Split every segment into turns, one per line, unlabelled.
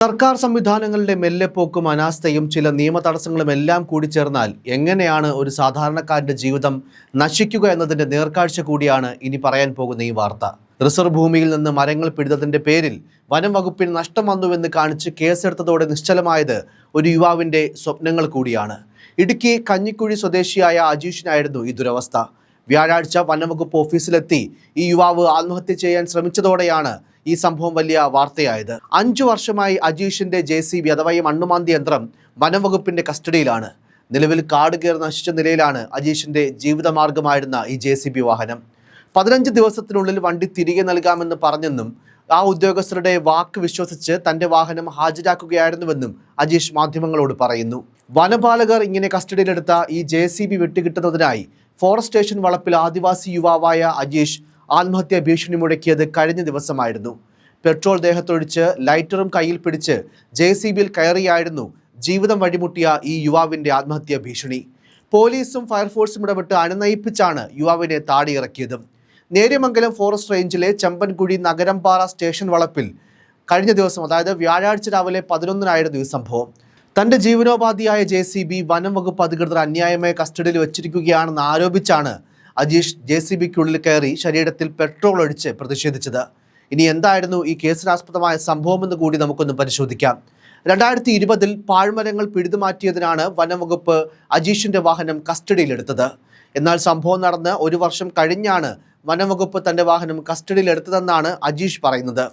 സർക്കാർ സംവിധാനങ്ങളുടെ മെല്ലെപ്പോക്കും അനാസ്ഥയും ചില നിയമ തടസ്സങ്ങളും എല്ലാം കൂടി ചേർന്നാൽ എങ്ങനെയാണ് ഒരു സാധാരണക്കാരന്റെ ജീവിതം നശിക്കുക എന്നതിന്റെ നേർക്കാഴ്ച കൂടിയാണ് ഇനി പറയാൻ പോകുന്ന ഈ വാർത്ത. റിസർവ് ഭൂമിയിൽ നിന്ന് മരങ്ങൾ പിഴുതതിന്റെ പേരിൽ വനം വകുപ്പിന് നഷ്ടം വന്നുവെന്ന് കാണിച്ച് കേസെടുത്തതോടെ നിശ്ചലമായത് ഒരു യുവാവിന്റെ സ്വപ്നങ്ങൾ കൂടിയാണ്. ഇടുക്കി കഞ്ഞിക്കുഴി സ്വദേശിയായ അജീഷിനായിരുന്നു ഈ ദുരവസ്ഥ. വ്യാഴാഴ്ച വനംവകുപ്പ് ഓഫീസിലെത്തി ഈ യുവാവ് ആത്മഹത്യ ചെയ്യാൻ ശ്രമിച്ചതോടെയാണ് ഈ സംഭവം വലിയ വാർത്തയായത്. 5 വർഷമായി അജീഷിന്റെ JCB അഥവാ ഈ മണ്ണുമാന്തി യന്ത്രം വനംവകുപ്പിന്റെ കസ്റ്റഡിയിലാണ്. നിലവിൽ കാട് കയറി നശിച്ച നിലയിലാണ് അജീഷിന്റെ ജീവിതമാർഗമായിരുന്ന ഈ JCB വാഹനം. 15 ദിവസത്തിനുള്ളിൽ വണ്ടി തിരികെ നൽകാമെന്ന് പറഞ്ഞെന്നും ആ ഉദ്യോഗസ്ഥരുടെ വാക്ക് വിശ്വസിച്ച് തന്റെ വാഹനം ഹാജരാക്കുകയായിരുന്നുവെന്നും അജീഷ് മാധ്യമങ്ങളോട് പറയുന്നു. വനപാലകർ ഇങ്ങനെ കസ്റ്റഡിയിലെടുത്ത ഈ JCB വിട്ടുകിട്ടുന്നതിനായി ഫോറസ്റ്റ് സ്റ്റേഷൻ വളപ്പിൽ ആദിവാസി യുവാവായ അജീഷ് ആത്മഹത്യാ ഭീഷണി മുഴക്കിയത് കഴിഞ്ഞ ദിവസമായിരുന്നു. പെട്രോൾ ദേഹത്തൊഴിച്ച് ലൈറ്ററും കയ്യിൽ പിടിച്ച് JCBയിൽ കയറിയായിരുന്നു ജീവിതം വഴിമുട്ടിയ ഈ യുവാവിന്റെ ആത്മഹത്യാ ഭീഷണി. പോലീസും ഫയർഫോഴ്സും ഇടപെട്ട് അണനയിപ്പിച്ചാണ് യുവാവിനെ താടിയിറക്കിയത്. നേര്യമംഗലം ഫോറസ്റ്റ് റേഞ്ചിലെ ചെമ്പൻകുഴി നഗരംപാറ സ്റ്റേഷൻ വളപ്പിൽ കഴിഞ്ഞ ദിവസം, അതായത് വ്യാഴാഴ്ച രാവിലെ 11-നായിരുന്നു ഈ സംഭവം. തന്റെ ജീവനോപാധിയായ JCB വനം വകുപ്പ് അധികൃതർ അന്യായമായി കസ്റ്റഡിയിൽ വെച്ചിരിക്കുകയാണെന്ന് ആരോപിച്ചാണ് അജീഷ് JCBക്കുള്ളിൽ കയറി ശരീരത്തിൽ പെട്രോൾ ഒഴിച്ച് പ്രതിഷേധിച്ചത്. ഇനി എന്തായിരുന്നു ഈ കേസിനാസ്പദമായ സംഭവമെന്ന് കൂടി നമുക്കൊന്ന് പരിശോധിക്കാം. 2020-ൽ പാഴ്മരങ്ങൾ പിഴുതുമാറ്റിയതിനാണ് വനംവകുപ്പ് അജീഷിന്റെ വാഹനം കസ്റ്റഡിയിലെടുത്തത്. എന്നാൽ സംഭവം നടന്ന് 1 വർഷം കഴിഞ്ഞാണ് വനംവകുപ്പ് തന്റെ വാഹനം കസ്റ്റഡിയിലെടുത്തതെന്നാണ് അജീഷ് പറയുന്നത്.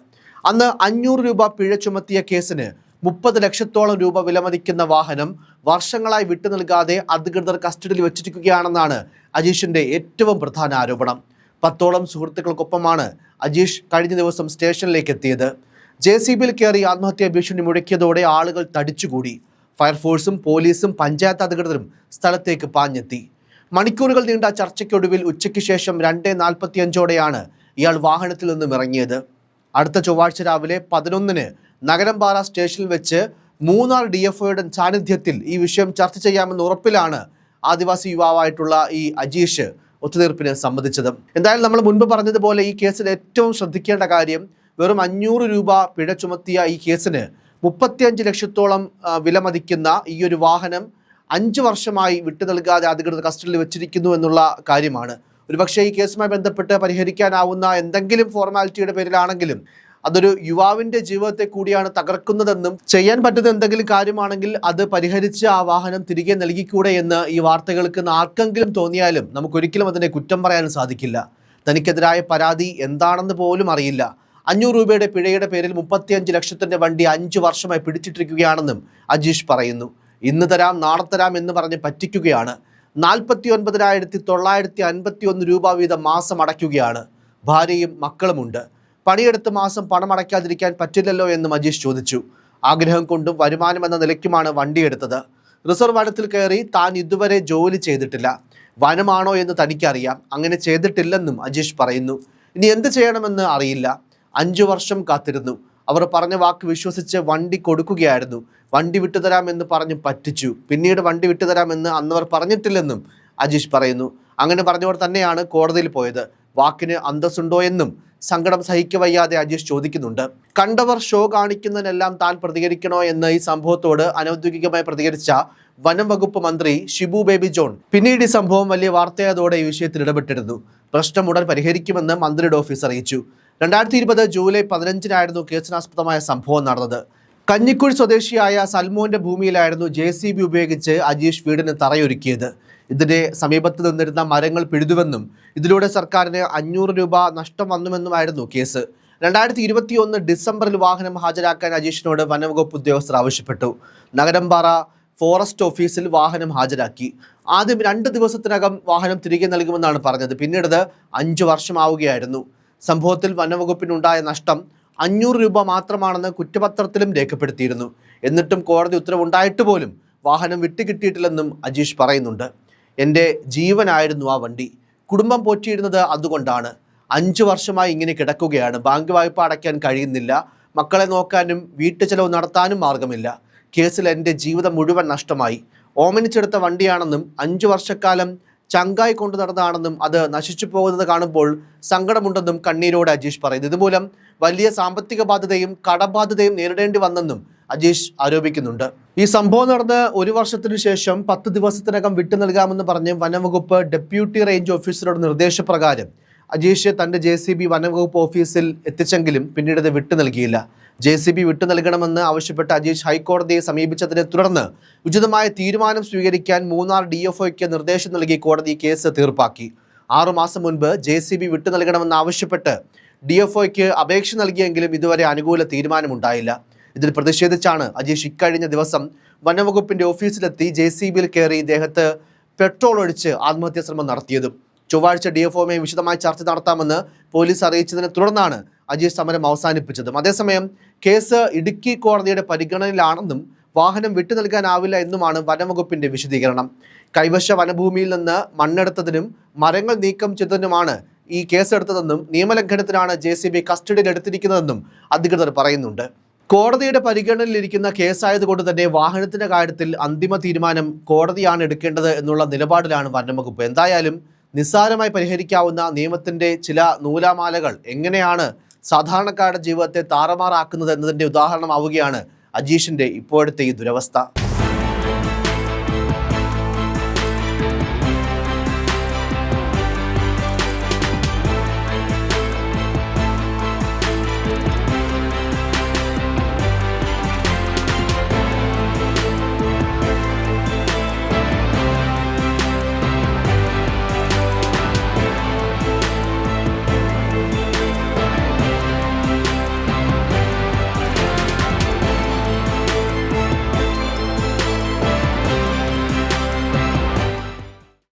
അന്ന് 500 രൂപ പിഴ ചുമത്തിയ കേസിന് 30 ലക്ഷത്തോളം രൂപ വിലമതിക്കുന്ന വാഹനം വർഷങ്ങളായി വിട്ടു നൽകാതെ അധികൃതർ കസ്റ്റഡിയിൽ വെച്ചിരിക്കുകയാണെന്നാണ് അജീഷിന്റെ ഏറ്റവും പ്രധാന ആരോപണം. 10ഓളം സുഹൃത്തുക്കൾക്കൊപ്പമാണ് അജീഷ് കഴിഞ്ഞ ദിവസം സ്റ്റേഷനിലേക്ക് എത്തിയത്. JCBയിൽ കയറി ആത്മഹത്യാ ഭീഷണി മുഴക്കിയതോടെ ആളുകൾ തടിച്ചുകൂടി. ഫയർഫോഴ്സും പോലീസും പഞ്ചായത്ത് അധികൃതരും സ്ഥലത്തേക്ക് പാഞ്ഞെത്തി. മണിക്കൂറുകൾ നീണ്ട ചർച്ചയ്ക്കൊടുവിൽ ഉച്ചയ്ക്ക് ശേഷം 2:45ഓടെയാണ് ഇയാൾ വാഹനത്തിൽ നിന്നും ഇറങ്ങിയത്. അടുത്ത ചൊവ്വാഴ്ച രാവിലെ 11-ന് നഗരംപാറ സ്റ്റേഷനിൽ വെച്ച് മൂന്നാർ DFOയുടെ സാന്നിധ്യത്തിൽ ഈ വിഷയം ചർച്ച ചെയ്യാമെന്ന ഉറപ്പിലാണ് ആദിവാസി യുവാവായിട്ടുള്ള ഈ അജീഷ് ഒത്തുതീർപ്പിന് സമ്മതിച്ചത്. എന്തായാലും നമ്മൾ മുൻപ് പറഞ്ഞതുപോലെ ഈ കേസിൽ ഏറ്റവും ശ്രദ്ധിക്കേണ്ട കാര്യം, വെറും 500 രൂപ പിഴ ചുമത്തിയ ഈ കേസിന് 35 ലക്ഷത്തോളം വിലമതിക്കുന്ന ഈ ഒരു വാഹനം 5 വർഷമായി വിട്ടു നൽകാതെ അധികൃതർ കസ്റ്റഡിയിൽ വെച്ചിരിക്കുന്നു എന്നുള്ള കാര്യമാണ്. ഒരുപക്ഷെ ഈ കേസുമായി ബന്ധപ്പെട്ട് പരിഹരിക്കാനാവുന്ന എന്തെങ്കിലും ഫോർമാലിറ്റിയുടെ പേരിലാണെങ്കിലും അതൊരു യുവാവിന്റെ ജീവിതത്തെ കൂടിയാണ് തകർക്കുന്നതെന്നും ചെയ്യാൻ പറ്റുന്ന എന്തെങ്കിലും കാര്യമാണെങ്കിൽ അത് പരിഹരിച്ച് ആ വാഹനം തിരികെ നൽകിക്കൂടെ എന്ന് ഈ വാർത്തകൾക്ക് ആർക്കെങ്കിലും തോന്നിയാലും നമുക്കൊരിക്കലും അതിനെ കുറ്റം പറയാൻ സാധിക്കില്ല. തനിക്കെതിരായ പരാതി എന്താണെന്ന് പോലും അറിയില്ല. 500 രൂപയുടെ പിഴയുടെ പേരിൽ 35 ലക്ഷത്തിന്റെ വണ്ടി 5 വർഷമായി പിടിച്ചിട്ടിരിക്കുകയാണെന്നും അജീഷ് പറയുന്നു. ഇന്ന് തരാം നാളെ തരാം എന്ന് പറഞ്ഞ് പറ്റിക്കുകയാണ്. 49,951 രൂപ വീതം മാസം അടയ്ക്കുകയാണ്. ഭാര്യയും മക്കളുമുണ്ട്. പണിയെടുത്ത് മാസം പണം അടയ്ക്കാതിരിക്കാൻ പറ്റില്ലല്ലോ എന്നും അജീഷ് ചോദിച്ചു. ആഗ്രഹം കൊണ്ടും വരുമാനം എന്ന നിലയ്ക്കുമാണ് വണ്ടിയെടുത്തത്. റിസർവ് വനത്തിൽ കയറി താൻ ഇതുവരെ ജോലി ചെയ്തിട്ടില്ല. വനമാണോ എന്ന് തനിക്കറിയാം. അങ്ങനെ ചെയ്തിട്ടില്ലെന്നും അജീഷ് പറയുന്നു. ഇനി എന്ത് ചെയ്യണമെന്ന് അറിയില്ല. 5 വർഷം കാത്തിരുന്നു. അവർ പറഞ്ഞ വാക്ക് വിശ്വസിച്ച് വണ്ടി കൊടുക്കുകയായിരുന്നു. വണ്ടി വിട്ടുതരാമെന്ന് പറഞ്ഞ് പറ്റിച്ചു. പിന്നീട് വണ്ടി വിട്ടുതരാമെന്ന് അന്നവർ പറഞ്ഞിട്ടില്ലെന്നും അജീഷ് പറയുന്നു. അങ്ങനെ പറഞ്ഞവർ തന്നെയാണ് കോടതിയിൽ പോയത്. വാക്കിന് അന്തസ്സുണ്ടോ എന്നും സങ്കടം സഹിക്കവയ്യാതെ അജീഷ് ചോദിക്കുന്നുണ്ട്. കണ്ടവർ ഷോ കാണിക്കുന്നതിനെല്ലാം താൻ പ്രതികരിക്കണോ എന്ന് ഈ സംഭവത്തോട് അനൗദ്യോഗികമായി പ്രതികരിച്ച വനം വകുപ്പ് മന്ത്രി ഷിബു ബേബി ജോൺ പിന്നീട് ഈ സംഭവം വലിയ വാർത്തയായതോടെ ഈ വിഷയത്തിൽ ഇടപെട്ടിരുന്നു. പ്രശ്നം ഉടൻ പരിഹരിക്കുമെന്ന് മന്ത്രിയുടെ ഓഫീസ് അറിയിച്ചു. 2020 ജൂലൈ 15-നായിരുന്നു കേസിനാസ്പദമായ സംഭവം നടന്നത്. കഞ്ഞിക്കുഴി സ്വദേശിയായ സൽമോന്റെ ഭൂമിയിലായിരുന്നു JCB ഉപയോഗിച്ച് അജീഷ് വീടിന് തറയൊരുക്കിയത്. ഇതിന്റെ സമീപത്ത് നിന്നിരുന്ന മരങ്ങൾ പിഴുതുവെന്നും ഇതിലൂടെ സർക്കാരിന് 500 രൂപ നഷ്ടം വന്നുവെന്നുമായിരുന്നു കേസ്. 2021 ഡിസംബറിൽ വാഹനം ഹാജരാക്കാൻ അജീഷിനോട് വനംവകുപ്പ് ഉദ്യോഗസ്ഥർ ആവശ്യപ്പെട്ടു. നഗരംപാറ ഫോറസ്റ്റ് ഓഫീസിൽ വാഹനം ഹാജരാക്കി. ആദ്യം 2 ദിവസത്തിനകം വാഹനം തിരികെ നൽകുമെന്നാണ് പറഞ്ഞത്. പിന്നീട് 5 വർഷമാവുകയായിരുന്നു. സംഭവത്തിൽ വനംവകുപ്പിനുണ്ടായ നഷ്ടം 500 രൂപ മാത്രമാണെന്ന് കുറ്റപത്രത്തിലും രേഖപ്പെടുത്തിയിരുന്നു. എന്നിട്ടും കോടതി ഉത്തരവുണ്ടായിട്ട് പോലും വാഹനം വിട്ടുകിട്ടിയിട്ടില്ലെന്നും അജീഷ് പറയുന്നുണ്ട്. എൻ്റെ ജീവനായിരുന്നു ആ വണ്ടി. കുടുംബം പോറ്റിയിരുന്നത് അതുകൊണ്ടാണ്. 5 വർഷമായി ഇങ്ങനെ കിടക്കുകയാണ്. ബാങ്ക് വായ്പ അടയ്ക്കാൻ കഴിയുന്നില്ല. മക്കളെ നോക്കാനും വീട്ടുചെലവ് നടത്താനും മാർഗമില്ല. കേസിൽ എൻ്റെ ജീവിതം മുഴുവൻ നഷ്ടമായി. ഓമനിച്ചെടുത്ത വണ്ടിയാണെന്നും 5 വർഷക്കാലം ചങ്കായി കൊണ്ടു നടന്നതാണെന്നും അത് നശിച്ചു പോകുന്നത് കാണുമ്പോൾ സങ്കടമുണ്ടെന്നും കണ്ണീരോടെ അജീഷ് പറയുന്നു. ഇതുമൂലം വലിയ സാമ്പത്തിക ബാധ്യതയും കടബാധ്യതയും നേരിടേണ്ടി വന്നെന്നും അജീഷ് ആരോപിക്കുന്നുണ്ട്. ഈ സംഭവം നടന്ന് 1 വർഷത്തിനു ശേഷം 10 ദിവസത്തിനകം വിട്ടു നൽകാമെന്ന് പറഞ്ഞ് വനംവകുപ്പ് ഡെപ്യൂട്ടി റേഞ്ച് ഓഫീസറുടെ നിർദ്ദേശപ്രകാരം അജീഷ് തന്റെ JCB വനംവകുപ്പ് ഓഫീസിൽ എത്തിച്ചെങ്കിലും പിന്നീട് അത് വിട്ടു നൽകിയില്ല. JCB വിട്ടു നൽകണമെന്ന് ആവശ്യപ്പെട്ട് അജീഷ് ഹൈക്കോടതിയെ സമീപിച്ചതിനെ തുടർന്ന് ഉചിതമായ തീരുമാനം സ്വീകരിക്കാൻ മൂന്നാർ DFOയ്ക്ക് നിർദ്ദേശം നൽകി കോടതി കേസ് തീർപ്പാക്കി. 6 മാസം മുൻപ് JCB വിട്ടു നൽകണമെന്ന് ആവശ്യപ്പെട്ട് DFOയ്ക്ക് അപേക്ഷ നൽകിയെങ്കിലും ഇതുവരെ അനുകൂല തീരുമാനമുണ്ടായില്ല. ഇതിൽ പ്രതിഷേധിച്ചാണ് അജീഷ് ഇക്കഴിഞ്ഞ ദിവസം വനംവകുപ്പിന്റെ ഓഫീസിലെത്തി JCBയിൽ കയറി ദേഹത്ത് പെട്രോൾ ഒഴിച്ച് ആത്മഹത്യാ ശ്രമം നടത്തിയതും. ചൊവ്വാഴ്ച DFOയുമായി വിശദമായി ചർച്ച നടത്താമെന്ന് പോലീസ് അറിയിച്ചതിനെ തുടർന്നാണ് അജീഷ് സമരം അവസാനിപ്പിച്ചതും. അതേസമയം കേസ് ഇടുക്കി കോടതിയുടെ പരിഗണനയിലാണെന്നും വാഹനം വിട്ടു നൽകാനാവില്ല എന്നുമാണ് വനംവകുപ്പിന്റെ വിശദീകരണം. കൈവശ വനഭൂമിയിൽ നിന്ന് മണ്ണെടുത്തതിനും മരങ്ങൾ നീക്കം ചെയ്തതിനുമാണ് ഈ കേസെടുത്തതെന്നും നിയമലംഘനത്തിനാണ് JCB കസ്റ്റഡിയിൽ എടുത്തിരിക്കുന്നതെന്നും അധികൃതർ പറയുന്നുണ്ട്. കോടതിയുടെ പരിഗണനയിലിരിക്കുന്ന കേസായതുകൊണ്ട് തന്നെ വാഹനത്തിന്റെ കാര്യത്തിൽ അന്തിമ തീരുമാനം കോടതിയാണ് എടുക്കേണ്ടത് എന്നുള്ള നിലപാടിലാണ് വനംവകുപ്പ്. എന്തായാലും നിസ്സാരമായി പരിഹരിക്കാവുന്ന നിയമത്തിന്റെ ചില നൂലാമാലകൾ എങ്ങനെയാണ് സാധാരണക്കാരുടെ ജീവിതത്തെ താറുമാറാക്കുന്നത് എന്നതിന്റെ ഉദാഹരണമാവുകയാണ് അജീഷിന്റെ ഇപ്പോഴത്തെ ഈ ദുരവസ്ഥ.